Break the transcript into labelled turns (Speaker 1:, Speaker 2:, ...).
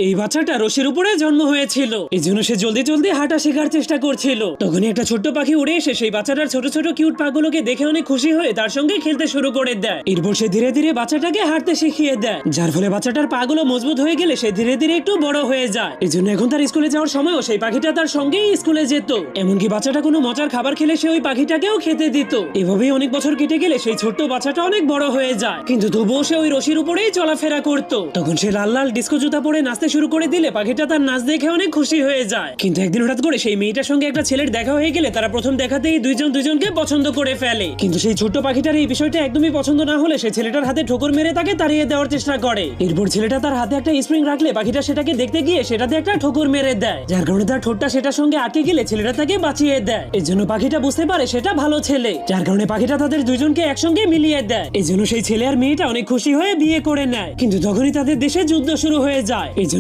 Speaker 1: এই বাচ্চাটা রশির উপরে জন্ম হয়েছিল, এই জন্য সে জলদি জলদি হাঁটা শেখার চেষ্টা করছিল। তখনই একটা ছোট্ট পাখি উড়ে এসে সেই বাচ্চাটার ছোট ছোট কিউট পাগুলোকে দেখে অনেক খুশি হয়ে তার সঙ্গে খেলতে শুরু করে দেয়। এরপর সে ধীরে ধীরে বাচ্চাটাকে হাঁটতে শিখিয়ে দেয়, যার ফলে বাচ্চাটার পাগুলো মজবুত হয়ে গেলে সে ধীরে ধীরে একটু বড় হয়ে যায়। এই জন্য এখন তার স্কুলে যাওয়ার সময়ও সেই পাখিটা তার সঙ্গেই স্কুলে যেত। এমনকি বাচ্চাটা কোনো মজার খাবার খেলে সে ওই পাখিটাকেও খেতে দিত। এভাবেই অনেক বছর কেটে গেলে সেই ছোট্ট বাচ্চাটা অনেক বড় হয়ে যায়, কিন্তু তবুও সে ওই রশির উপরেই চলাফেরা করত। তখন সে লাল লাল ডিস্কো জুতা পরে নাচতে শুরু করে দিলে পাখিটা তার নাচ দেখে অনেক খুশি হয়ে যায়। কিন্তু একদিন হঠাৎ করে সেই মেয়েটার সঙ্গে একটা ছেলের দেখা হয়ে গেলে তারা প্রথম দেখাতেই দুইজন দুইজনকে পছন্দ করে ফেলে। কিন্তু সেই ছোট্ট পাখিটার এই বিষয়টা একদমই পছন্দ না হলে সে ছেলেটার হাতে ঠোকর মেরে তাকে তাড়িয়ে দেওয়ার চেষ্টা করে। এরপর ছেলেটা তার হাতে একটা স্প্রিং রাখলে পাখিটা সেটাকে দেখতে গিয়ে সেটাতে একটা ঠোকর মেরে দেয়, যার কারণে তার ঠোঁটটা সেটার সঙ্গে আটকে গেলে ছেলেটা তাকে বাঁচিয়ে দেয়। এর জন্য পাখিটা বুঝতে পারে সেটা ভালো ছেলে, যার কারণে পাখিটা তাদের দুইজনকে একসঙ্গে মিলিয়ে দেয়। এই জন্য সেই ছেলে আর মেয়েটা অনেক খুশি হয়ে বিয়ে করে নেয়। কিন্তু তখনই তাদের দেশে যুদ্ধ শুরু হয়ে যায়। এই জন্য